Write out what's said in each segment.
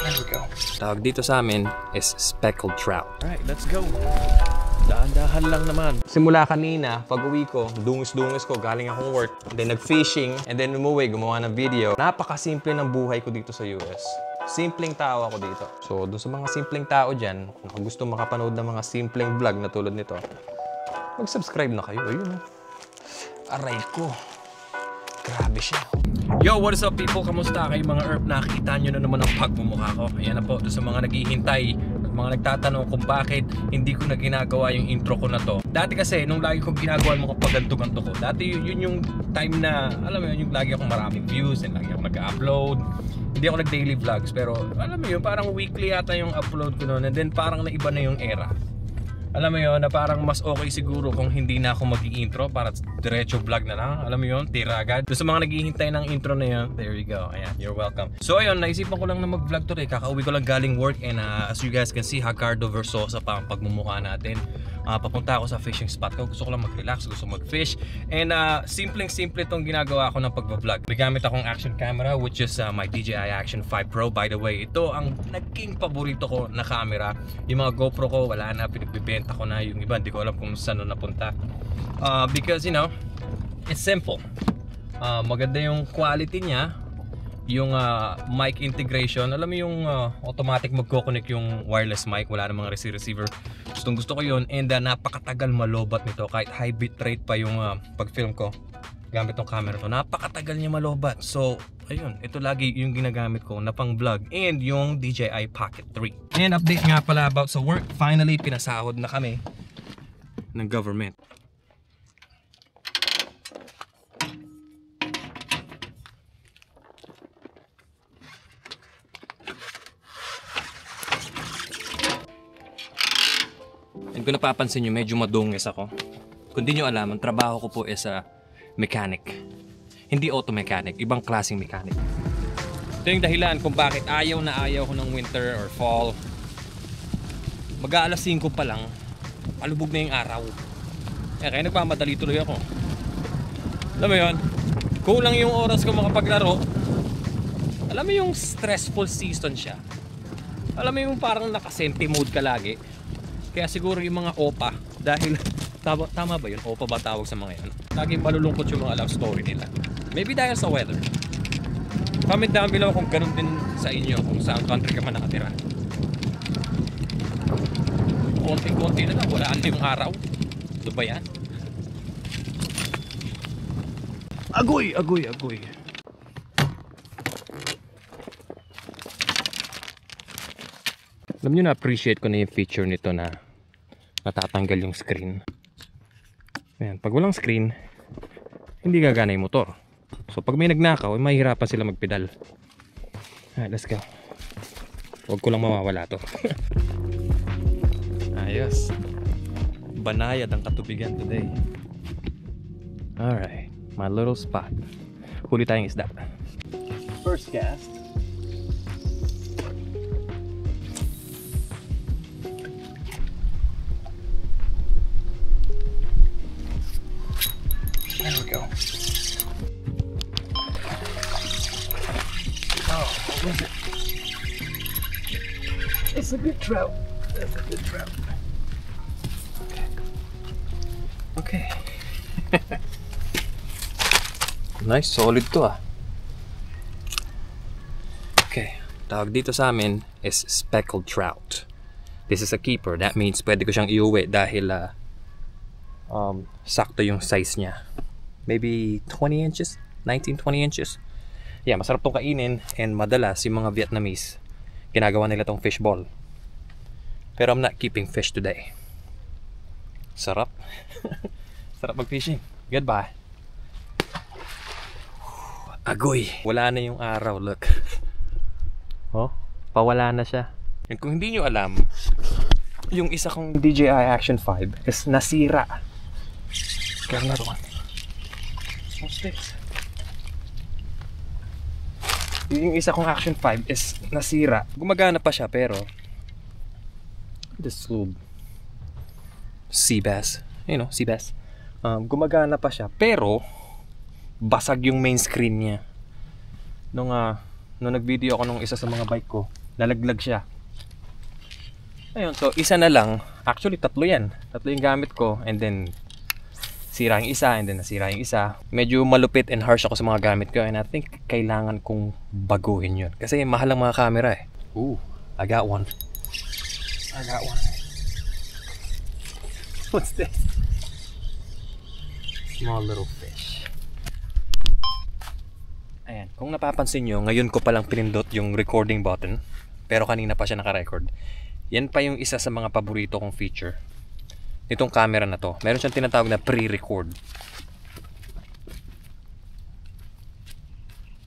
There we go. Tawag dito sa amin is speckled trout. Alright, let's go. Dahan-dahan lang naman. Simula kanina, pag uwi ko, dungis-dungis ko, galing akong work, then nag-fishing, and then umuwi, gumawa ng video. Napakasimple ng buhay ko dito sa US. Simpleng tao ako dito. So, dun sa mga simpleng tao dyan, kung gusto makapanood ng mga simpleng vlog na tulad nito, mag-subscribe na kayo. Ayun, aray ko. Grabe siya. Yo, what is up people? Kamusta kayo mga herb? Nakita nyo na naman ang pagmumukha ko. Ayan na po, doon sa mga naghihintay at mga nagtatanong kung bakit hindi ko na ginagawa yung intro ko na to. Dati kasi, nung lagi ko ginagawa mo kapag ganto-ganto ko, dati yun yung time na, alam mo yun, yung lagi akong maraming views and lagi ako nag-upload. Hindi ako nag-daily vlogs, pero alam mo yun, parang weekly yata yung upload ko noon, and then parang naiba na yung era. Alam mo yun, na parang mas okay siguro kung hindi na ako mag-i-intro para diretso vlog na lang. Alam mo yun, tira agad. Doon sa mga naghihintay ng intro na yun, there you go. Ayan, you're welcome. So ayun, naisipan ko lang na mag-vlog today. Kakauwi ko lang galing work, and as you guys can see, Hagardo Versosa pa ang pagmumukha natin. Papunta ako sa fishing spot ko. Gusto ko lang mag-relax, gusto mag-fish. And simpleng-simple itong ginagawa ko ng pag-vlog. May gamit akong action camera, which is my DJI Action 5 Pro. By the way, ito ang naging paborito ko na camera. Yung mga GoPro ko, wala na, pinagbibenta ko na. Yung iba, hindi ko alam kung saan na napunta. Because, you know, it's simple. Maganda yung quality niya. Yung mic integration, alam mo yung automatic magko-connect yung wireless mic, wala namang receiver. Gusto ko yun, and napakatagal malobat nito kahit high bitrate pa yung pag-film ko gamit tong camera to. Napakatagal niya malobat. So, ayun, ito lagi yung ginagamit ko na pang vlog, and yung DJI Pocket 3. And update nga pala about sa work, finally pinasahod na kami ng government. And kung napapansin nyo, medyo madungis ako. Kung di nyo alam, ang trabaho ko po is mechanic. Hindi auto mechanic, ibang klaseng mechanic. Ito yung dahilan kung bakit ayaw na ayaw ko ng winter or fall. Mag-aalas 5 pa lang, palubog na yung araw. Kaya nagpamadali tuloy ako. Alam mo yun, kulang yung oras ko makapaglaro. Alam mo yung stressful season siya. Alam mo yung parang nakasenti mode ka lagi. Kaya siguro yung mga OPA, dahil tama ba yun? OPA ba tawag sa mga yan? Laging malulungkot yung mga love story nila. Maybe dahil sa weather. Comment down below kung ganun din sa inyo, kung saan country ka man nakatira. Konti-konti na lang, wala na yung araw. Ito ba yan? Agoy! Agoy! Agoy! Alam nyo, na-appreciate ko na yung feature nito na natatanggal yung screen. Ayan, pag walang screen, hindi gagana yung motor. So pag may nagnakaw, mahihirapan sila magpedal. Alright, let's go. Huwag ko lang mawawala to. Ayos. Banayad ang katubigan today. Alright, my little spot. Huli tayong isda. First cast. There we go. Oh, what was it? It's a good trout. That's a good trout. Okay. Nice, solid to ah. Okay, tawag dito sa amin is speckled trout. This is a keeper. That means pwede ko siyang iuwi dahil sakto yung size niya. Maybe 20 inches, 19-20 inches. Yeah, masarap tong kainin, and madalas yung mga Vietnamese ginagawa nila tong fish ball. Pero I'm not keeping fish today. Sarap. Sarap mag-fishing. Goodbye. Agoy. Wala na yung araw, look. Oh, pawala na siya. And kung hindi nyo alam, yung isa kong DJI Action 5 is nasira. Kaya another one. What's this? Yung isa kong Action 5 is nasira. Gumagana pa siya, pero this little sea bass, you know, sea bass, gumagana pa siya, pero basag yung main screen niya. Nung nag-video ako nung isa sa mga bike ko, nalaglag siya. Ayun, so isa na lang. Actually, tatlo yan. Tatlo yung gamit ko. And then, sira yung isa. And then, nasira yung isa. Medyo malupit and harsh ako sa mga gamit ko. And I think kailangan kong baguhin yun. Kasi mahal ang mga camera eh. Ooh, I got one. I got one. What's this? Small little fish. Ayan, kung napapansin nyo, ngayon ko palang pinindot yung recording button. Pero kanina pa siya naka-record. Yan pa yung isa sa mga paborito kong feature nitong camera na to. Meron siyang tinatawag na pre-record.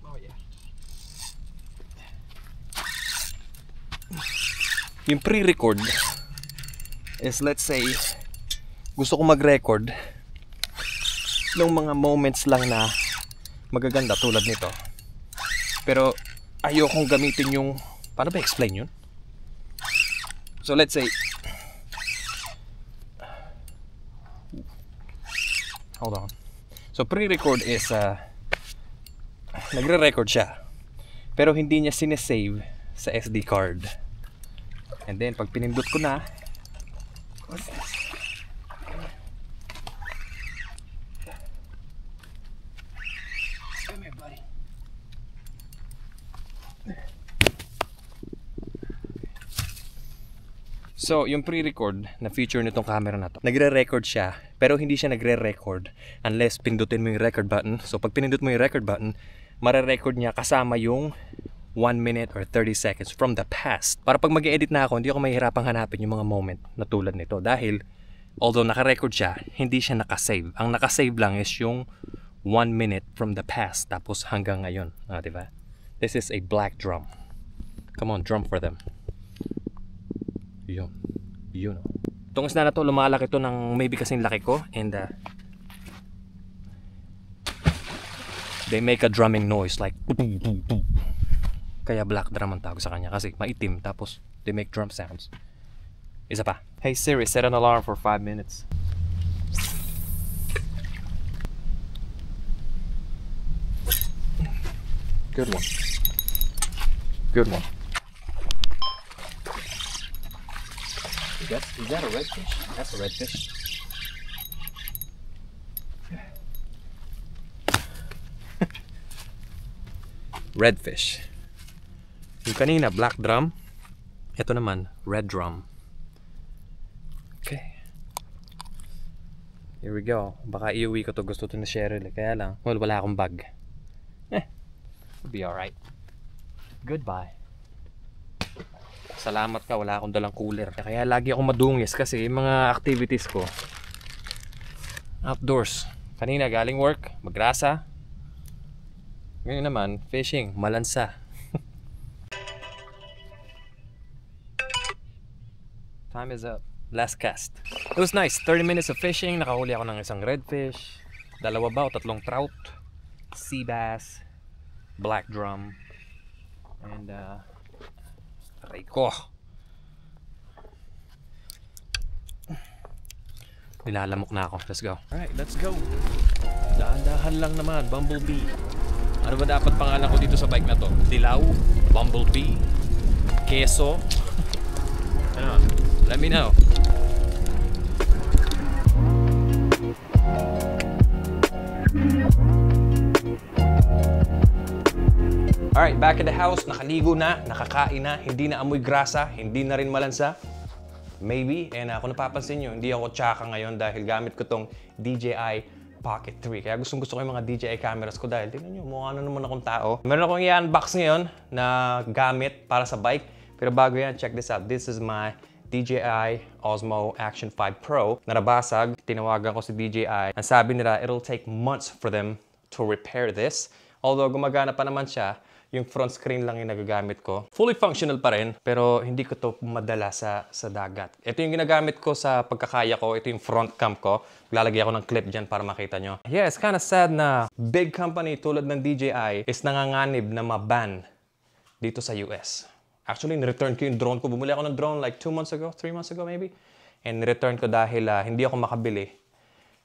Oh yeah. Yung pre-record is, let's say, gusto ko mag-record ng mga moments lang na magaganda tulad nito. Pero ayokong gamitin yung, paano ba explain yun? So let's say, hold on. So pre-record is, nagre-record siya. Pero hindi niya sinesave sa SD card. And then pag pinindot ko na, what's this? Come here, buddy. So, yung pre-record na feature nitong camera na to, nagre-record siya, pero hindi siya nagre-record unless pindutin mo yung record button. So, pag pinindot mo yung record button, mare-record niya kasama yung 1 minute or 30 seconds from the past. Para pag mag-edit na ako, hindi ako mahihirapang hanapin yung mga moment na tulad nito. Dahil, although naka-record siya, hindi siya nakasave. Ang nakasave lang is yung 1 minute from the past, tapos hanggang ngayon. Diba? This is a black drum. Come on, drum for them. Yun. Yun. Itong isda na to, lumalaki to ng maybe kasing laki ko. And they make a drumming noise like kaya black drum ang tawag sa kanya kasi maitim, tapos they make drum sounds. Isa pa. Hey Siri, set an alarm for 5 minutes. Good one. Good one. Is that a redfish? That's a redfish. Redfish. Yung kanina, black drum. Ito naman, red drum. Okay. Here we go. Baka iuwi ko to. Gusto to na Cheryl. Kaya lang, well, wala akong bag. It'll be alright. Goodbye. Salamat ka, wala akong dalang cooler. Kaya lagi akong madungis kasi yung mga activities ko outdoors. Kanina galing work, magrasa. Ngayon naman, fishing, malansa. Time is up. Last cast. It was nice. 30 minutes of fishing. Nakahuli ako ng isang redfish. 2 ba o 3 trout. Sea bass. Black drum. And aray ko. Nilalamok na ako. Let's go. Alright, let's go. Dahan-dahan lang naman. Bumblebee. Ano ba dapat pangalan ko dito sa bike na to? Dilaw? Bumblebee? Keso? Ano? Let me know. Alright, back at the house. Nakaligo na, nakakain na, hindi na amoy grasa, hindi na rin malansa. Maybe. And kung napapansin nyo, hindi ako tsaka ngayon dahil gamit ko tong DJI Pocket 3. Kaya gustong gusto ko yung mga DJI cameras ko dahil tingnan nyo, mukha na naman akong tao. Meron akong i-unbox ngayon na gamit para sa bike. Pero bago yan, check this out. This is my DJI Osmo Action 5 Pro. Narabasag, tinawagan ko si DJI. Ang sabi nila, it'll take months for them to repair this. Although gumagana pa naman siya, yung front screen lang yung nagagamit ko. Fully functional pa rin, pero hindi ko to madala sa dagat. Ito yung ginagamit ko sa pagkakaya ko. Ito yung front cam ko. Lalagay ako ng clip dyan para makita nyo. Yeah, it's kind of sad na big company tulad ng DJI is nanganganib na ma-ban dito sa US. Actually, nireturn ko yung drone ko. Bumuli ako ng drone like 2 months ago, 3 months ago maybe. And nireturn ko dahil hindi ako makabili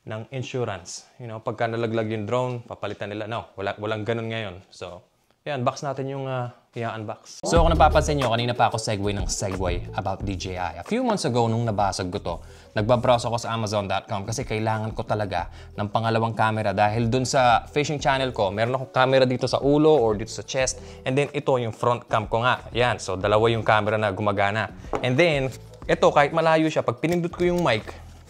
ng insurance. You know, pagka nalaglag yung drone, papalitan nila. No, walang ganun ngayon. So, i-unbox natin yung i-unbox. So kung napapansin nyo, kanina pa ako segue about DJI. A few months ago, nung nabasag ko to, nagbabrowse ako sa Amazon.com kasi kailangan ko talaga ng pangalawang camera dahil dun sa fishing channel ko, meron akong camera dito sa ulo or dito sa chest, and then ito yung front cam ko nga. Yan, so dalawa yung camera na gumagana. And then, ito kahit malayo siya, pag pinindot ko yung mic,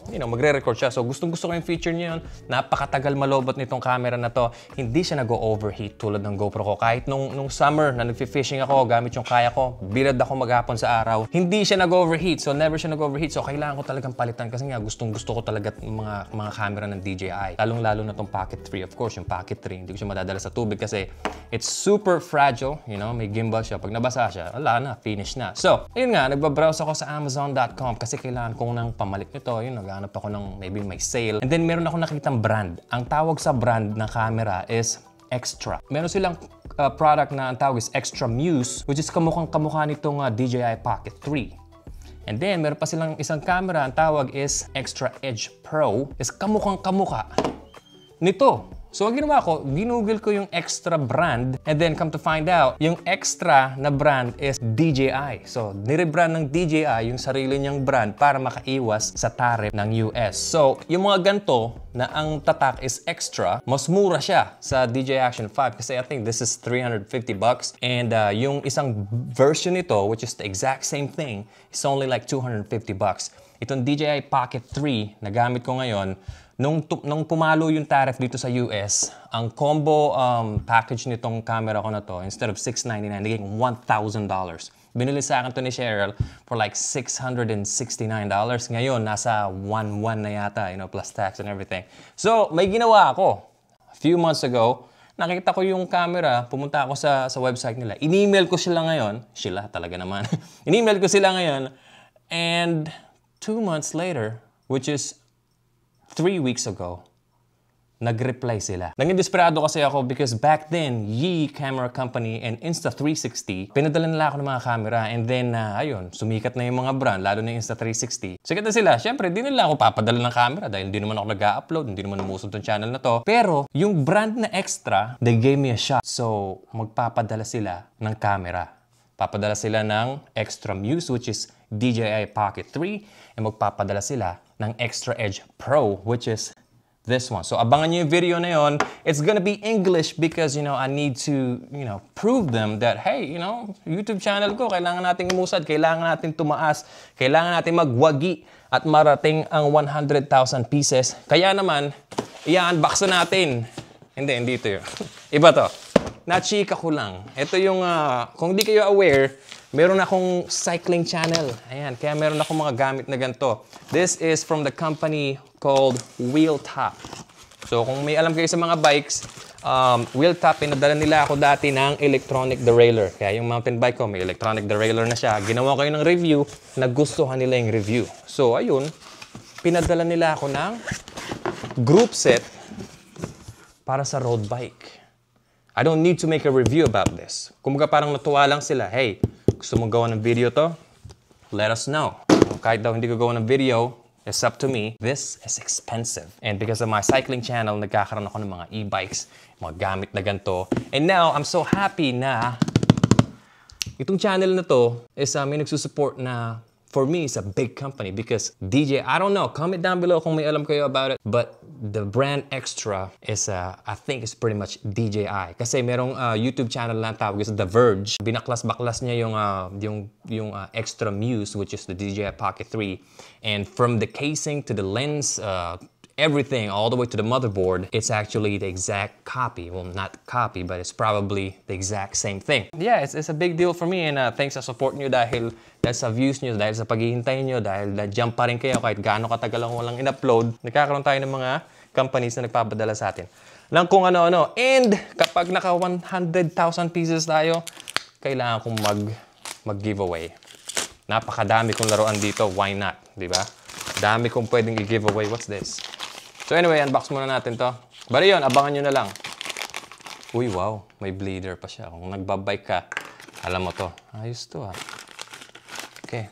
magre-record siya. So gustong-gusto ko yung feature niya yun. Napakatagal malobot nitong camera na to. Hindi siya nag-overheat tulad ng GoPro ko. Kahit nung summer na nag-fishing ako, gamit yung kaya ko, birad ako maghapon sa araw, hindi siya nag-overheat. So never siya nag-overheat. So kailangan ko talagang palitan kasi nga gustong-gusto ko talaga mga camera ng DJI. Lalong-lalo na tong Pocket 3. Of course, yung Pocket 3, hindi ko siya madadala sa tubig kasi it's super fragile. May gimbal siya. Pag nabasa siya, wala na, finish na. So, ayun nga, nagbabrowse ako sa Amazon.com kasi kailangan kong nang pamalit nito. Naghanap ako ng maybe may sale. And then meron ako nakitang brand. Ang tawag sa brand ng camera is Extra. Meron silang product na ang tawag is Extra Muse, which is kamukhang-kamukha nitong DJI Pocket 3. And then meron pa silang isang camera, ang tawag is Extra Edge Pro, is kamukhang-kamukha nito. So, ang ginawa ko, ginugol ko yung Extra brand, and then come to find out, yung Extra na brand is DJI. So, nirebrand ng DJI yung sarili niyang brand para makaiwas sa tariff ng US. So, yung mga ganito na ang tatak is Extra, mas mura siya sa DJI Action 5 kasi I think this is $350 and yung isang version nito, which is the exact same thing, is only like $250. Itong DJI Pocket 3 na gamit ko ngayon, nung pumalo yung tariff dito sa US, ang combo package nitong camera ko na to, instead of $699, naging $1,000. Binili sa akin to ni Cheryl for like $669. Ngayon, nasa 1,100 na yata, plus tax and everything. So, may ginawa ako. A few months ago, nakita ko yung camera, pumunta ako sa website nila. In-email ko sila ngayon. Sila talaga naman. In-email ko sila ngayon. And 2 months later, which is 3 weeks ago, nag-reply sila. Nangindesperado kasi ako because back then, Yi Camera Company and Insta360, pinadala nila ako ng mga camera and then, ayun, sumikat na yung mga brand, lalo na yung Insta360. Sikat na sila. Siyempre, di nila ako papadala ng camera dahil hindi naman ako nag-upload, hindi naman namusod tong channel na to. Pero, yung brand na Extra, they gave me a shot. So, magpapadala sila ng camera. Papadala sila ng Extra Muse, which is DJI Pocket 3, and magpapadala sila ng Extra Edge Pro, which is this one. So abangan nyo yung video na yon. It's gonna be English because, I need to, prove them that, hey, YouTube channel ko, kailangan nating umusad, kailangan natin tumaas, kailangan natin magwagi at marating ang 100,000 pieces. Kaya naman, i-unbox na natin. Hindi ito yun. Iba to. Na-chika ko lang. Ito yung, kung di kayo aware, meron akong cycling channel. Ayan, kaya meron akong mga gamit na ganito. This is from the company called Wheeltop. So kung may alam kayo sa mga bikes, Wheeltop, pinadala nila ako dati ng electronic derailleur. Kaya yung mountain bike ko, may electronic derailleur na siya. Ginawa ko yun ng review, nagustuhan nila yung review. So ayun, pinadala nila ako ng group set para sa road bike. I don't need to make a review about this. Kumbaga parang natuwa lang sila, hey, gusto mong gawa ng video to? Let us know. Kahit daw hindi ko gawa ng video, it's up to me. This is expensive. And because of my cycling channel, nagkakaroon ako ng mga e-bikes, mga gamit na ganito. And now, I'm so happy na itong channel na to is may nagsusupport na for me, it's a big company because DJ, I don't know, comment down below kung may alam kayo about it. But the brand Extra is, I think it's pretty much DJI. Kasi merong YouTube channel na tawag is The Verge. Binaklas-baklas niya yung Extra Muse, which is the DJI Pocket 3. And from the casing to the lens, everything, all the way to the motherboard, it's actually the exact copy. Well, not copy, but it's probably the exact same thing. Yeah, it's a big deal for me and thanks sa support nyo dahil sa views nyo, dahil sa paghihintay nyo, dahil na-jump pa rin kayo kahit gaano katagal ako walang in-upload. Nagkakaroon tayo ng mga companies na nagpapadala sa atin lang kung ano-ano. And kapag naka 100,000 pieces tayo, kailangan kong mag-giveaway. Napakadami kong laruan dito, why not? Diba? Dami kong pwedeng i-giveaway. What's this? So anyway, unbox muna natin to. Bali yun, abangan nyo na lang. Uy, wow. May bleeder pa siya. Kung nagbabike ka, alam mo to. Ayos to ha. Okay.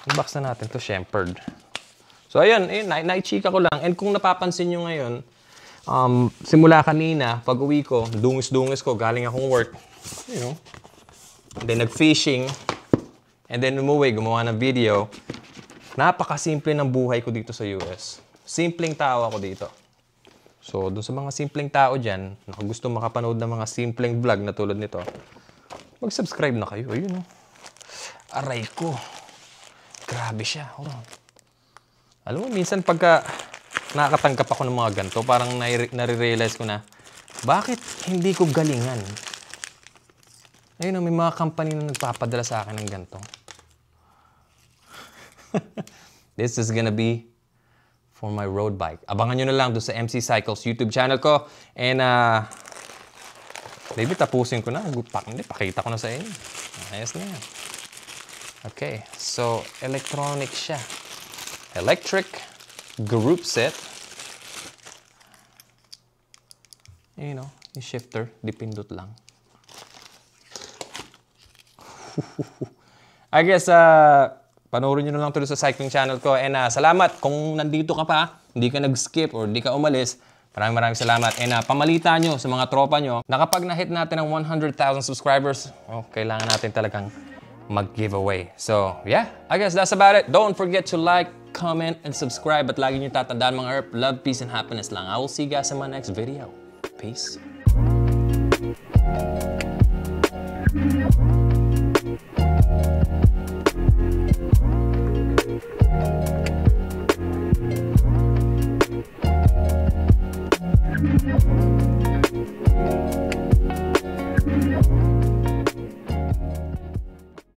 Unbox na natin to, Shempered. So ayun, naichika ko lang. And kung napapansin nyo ngayon, Simula kanina, pag uwi ko, dungis-dungis ko, galing akong work. You know. And then nag-fishing. And then umuwi, gumawa ng video. Napakasimple ng buhay ko dito sa US. Simpleng tao ako dito. So, dun sa mga simpleng tao dyan, na gusto makapanood ng mga simpleng vlog na tulad nito, mag-subscribe na kayo. Ayun, oh. Aray ko. Grabe siya. Hold on. Alam mo, minsan pagka nakakatanggap ako ng mga ganito, parang nare-realize ko na, bakit hindi ko galingan? Ayun, may mga company na nagpapadala sa akin ng ganito. This is gonna be for my road bike. Abangan nyo na lang doon sa MC Cycles YouTube channel ko. And, maybe tapusin ko na. Hindi, pakita ko na sa inyo. Ayos na yan. Okay, so electronic siya. Electric group set. You know, yung shifter, dipindot lang. I guess, panoorin nyo na lang tuloy sa cycling channel ko. And salamat kung nandito ka pa, hindi ka nag-skip or hindi ka umalis. Maraming salamat. And pamalita nyo sa mga tropa nyo na kapag na-hit natin ang 100,000 subscribers, kailangan natin talagang mag-giveaway. So, yeah, I guess that's about it. Don't forget to like, comment, and subscribe. At lagi nyo tatandaan mga herp, love, peace, and happiness lang. I will see you guys in my next video. Peace.